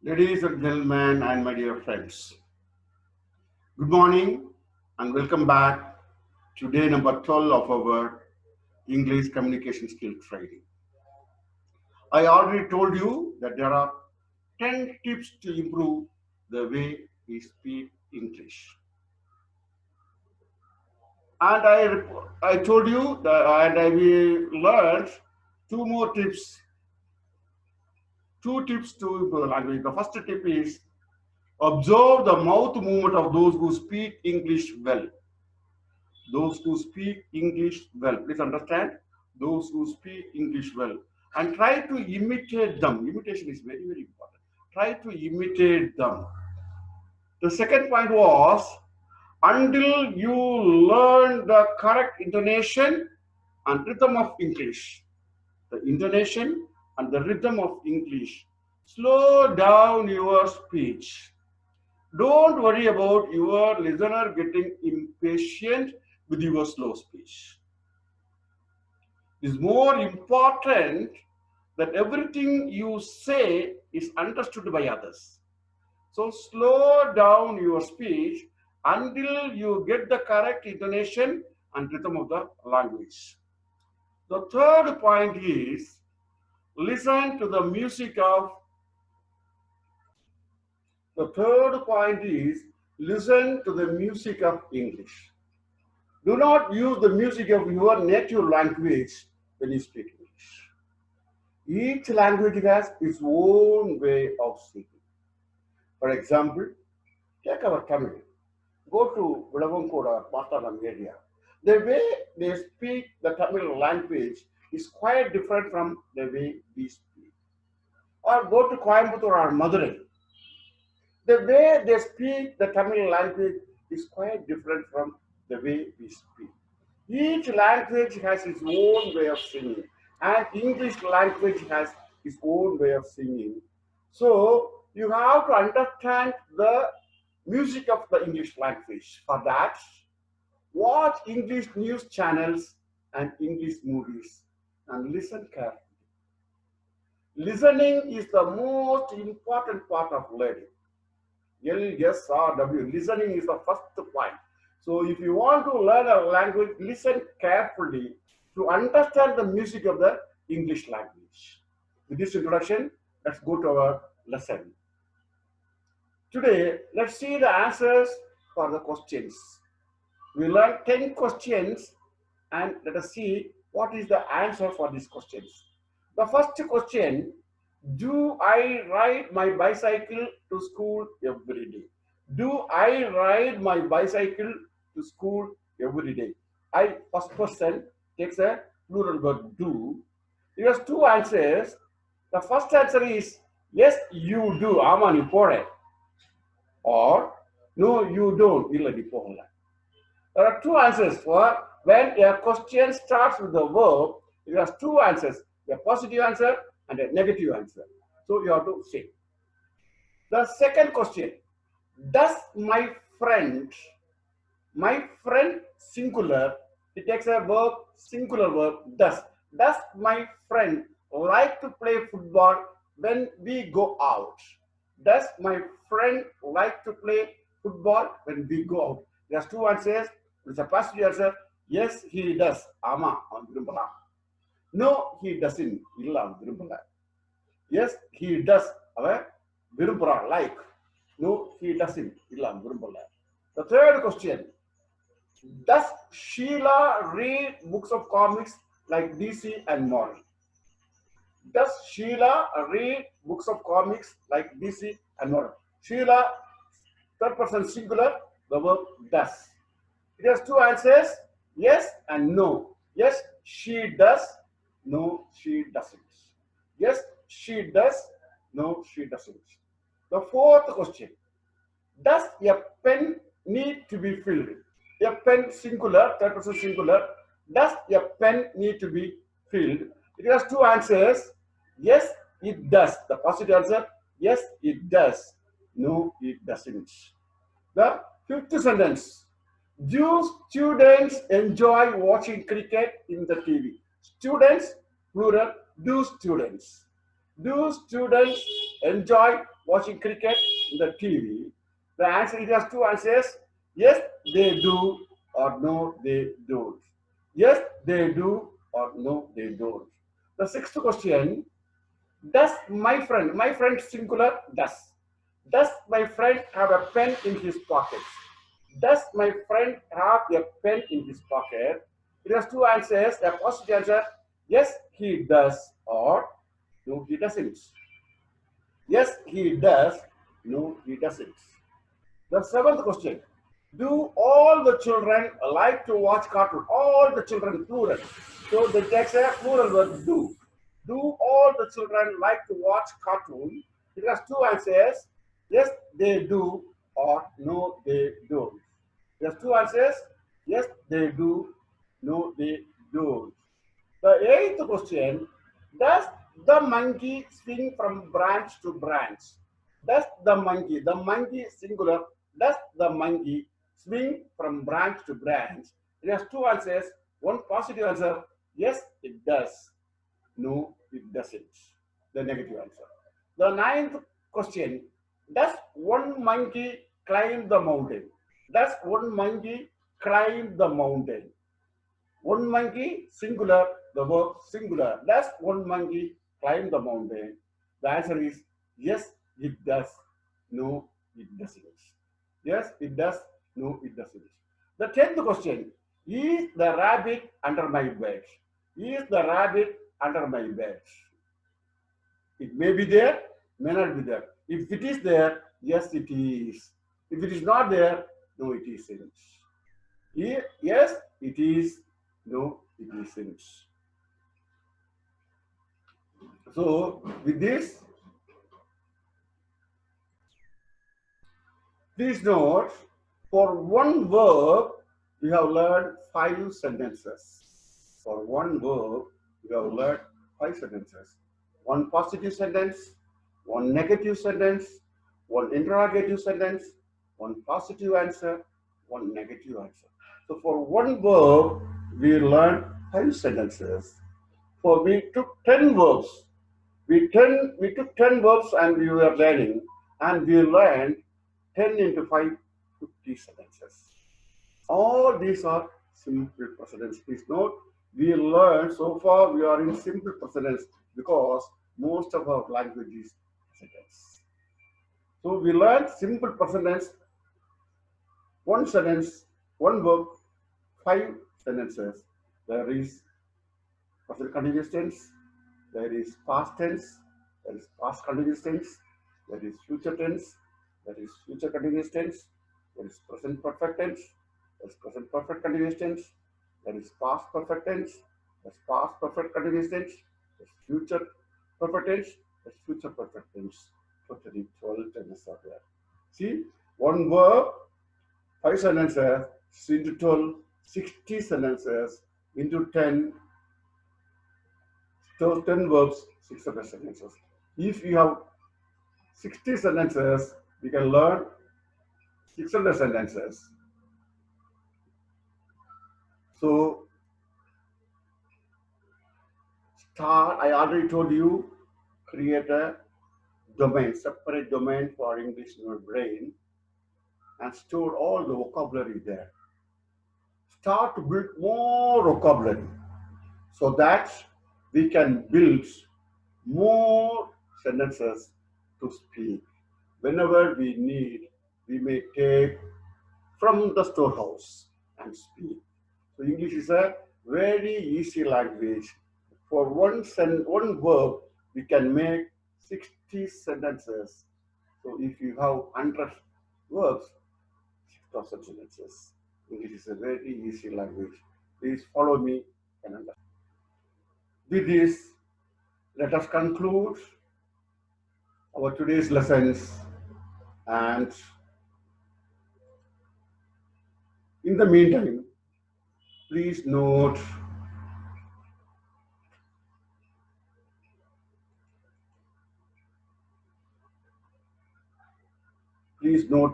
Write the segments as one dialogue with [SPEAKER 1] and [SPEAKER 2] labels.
[SPEAKER 1] Ladies and gentlemen, and my dear friends, good morning and welcome back to day number 12 of our English communication skill training. I already told you that there are 10 tips to improve the way we speak English. And I told you that we learned two tips to improve the language. The first tip is observe the mouth movement of those who speak English well. Those who speak English well. Please understand, those who speak English well. And try to imitate them. Imitation is very, very important. Try to imitate them. The second point was, until you learn the correct intonation and rhythm of English. The intonation and the rhythm of English. Slow down your speech. Don't worry about your listener getting impatient with your slow speech. It is more important that everything you say is understood by others. So slow down your speech until you get the correct intonation and rhythm of the language. The third point is listen to the music of English. Do not use the music of your native language when you speak English. Each language has its own way of speaking. For example, take our Tamil. Go to Vidavankoda or Pattalam area. The way they speak the Tamil language is quite different from the way we speak. Or go to Coimbatore or Madurai. The way they speak the Tamil language is quite different from the way we speak. Each language has its own way of singing, and English language has its own way of singing. So you have to understand the music of the English language. For that, watch English news channels and English movies and listen carefully. Listening is the most important part of learning. LSRW. Listening is the first point. So if you want to learn a language, listen carefully to understand the music of the English language. With this introduction, let's go to our lesson. Today, let's see the answers for the questions. We learned 10 questions and let us see what is the answer for these questions. The first question, do I ride my bicycle to school every day? Do I ride my bicycle to school every day? First person takes a plural verb do. It has two answers. The first answer is yes, you do. Ama ni pore. Or no, you don't. Illa di pohla. There are two answers for when a question starts with the verb. It has two answers, a positive answer and a negative answer. So you have to say. The second question, does my friend singular, it takes a verb, singular verb, does my friend like to play football when we go out? Does my friend like to play football when we go out? There's two answers. It's a positive answer. Yes, he does. Ama, no, he doesn't. Yes, he does. Like. No, he doesn't. The third question. Does Sheila read books of comics like DC and Marvel? Does Sheila read books of comics like DC and Marvel? Sheila, third person singular, the verb does. It has two answers, yes and no. Yes, she does. No, she doesn't. Yes, she does. No, she doesn't. The fourth question. Does a pen need to be filled? A pen singular, third person singular. Does a pen need to be filled? It has two answers. Yes, it does. The positive answer, yes, it does. No, it doesn't. The fifth sentence. Do students enjoy watching cricket in the TV? Students, plural, do students. Do students enjoy watching cricket in the TV? The answer, it has two answers. Yes, they do, or no, they don't. Yes, they do, or no, they don't. The sixth question, does my friend singular, does my friend have a pen in his pocket? Does my friend have a pen in his pocket? It has two answers. A positive answer, yes, he does, or no, he doesn't. Yes, he does, no, he doesn't. The seventh question, do all the children like to watch cartoon? All the children, plural. So the text a plural word, do. Do all the children like to watch cartoon? It has two answers. Yes, they do, or no, they don't. It has two answers. Yes, they do. No, they don't. The eighth question, does the monkey swing from branch to branch? Does the monkey singular, does the monkey swing from branch to branch? It has two answers. One positive answer, yes, it does. No, it doesn't. The negative answer. The ninth question, does one monkey climb the mountain? Does one monkey climb the mountain? One monkey, singular, the verb singular. Does one monkey climb the mountain? The answer is yes, it does. No, it doesn't. Yes, it does. No, it doesn't. The 10th question, is the rabbit under my bed? Is the rabbit under my bed? It may be there, may not be there. If it is there, yes, it is. If it is not there, no, it isn't. Yes, it is. No, it isn't. So, with this, please note, for one verb, we have learned 5 sentences. For one verb, we have learned 5 sentences. One positive sentence, one negative sentence, one interrogative sentence, one positive answer, one negative answer. So for one verb, we learned 5 sentences. For we took 10 verbs. We took 10 verbs and we were learning, and we learned 10 into 5, 50 sentences. All these are simple present tense. Please note, we learned so far we are in simple present tense because most of our language is present tense. So we learned simple present tense, one sentence, one verb, 5 sentences. There is present continuous tense, there is past tense, there is past continuous tense, there is future tense, there is future continuous tense, there is present perfect tense, there is present perfect continuous tense, there is past perfect tense, there is past perfect continuous tense, there is future perfect tense, there is future perfect tense. Totally 12 tenses are there. See, one verb, 5 sentences into 12, 60 sentences into 10. So 10 verbs, 600 sentences. If you have 60 sentences, we can learn 600 sentences. So start, I already told you, create a domain, separate domain for English in your brain and store all the vocabulary there. Start to build more vocabulary so that we can build more sentences to speak. Whenever we need, we may take from the storehouse and speak. So English is a very easy language. For one verb, we can make 60 sentences. So if you have 100 verbs, 6,000 sentences. English is a very easy language. Please follow me and understand. With this, let us conclude our today's lessons, and in the meantime, please note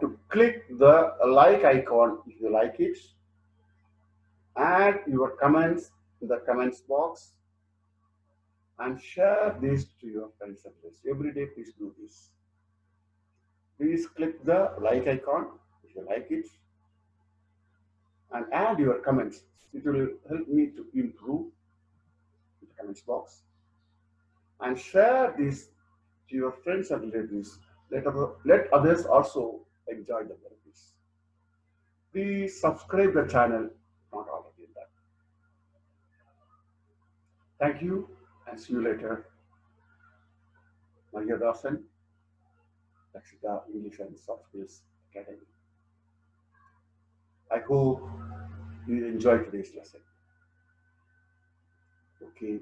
[SPEAKER 1] to click the like icon if you like it. Add your comments in the comments box and share this to your friends and relatives. Every day, please do this. Please click the like icon if you like it and add your comments. It will help me to improve in the comments box. And share this to your friends and relatives. Let others also enjoy the benefits. Please subscribe the channel if not already done. Thank you and see you later. Maria Dasan, Lakshita English and Soft Skills Academy. I hope you enjoyed today's lesson. Okay,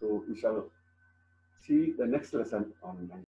[SPEAKER 1] so we shall see the next lesson on Monday.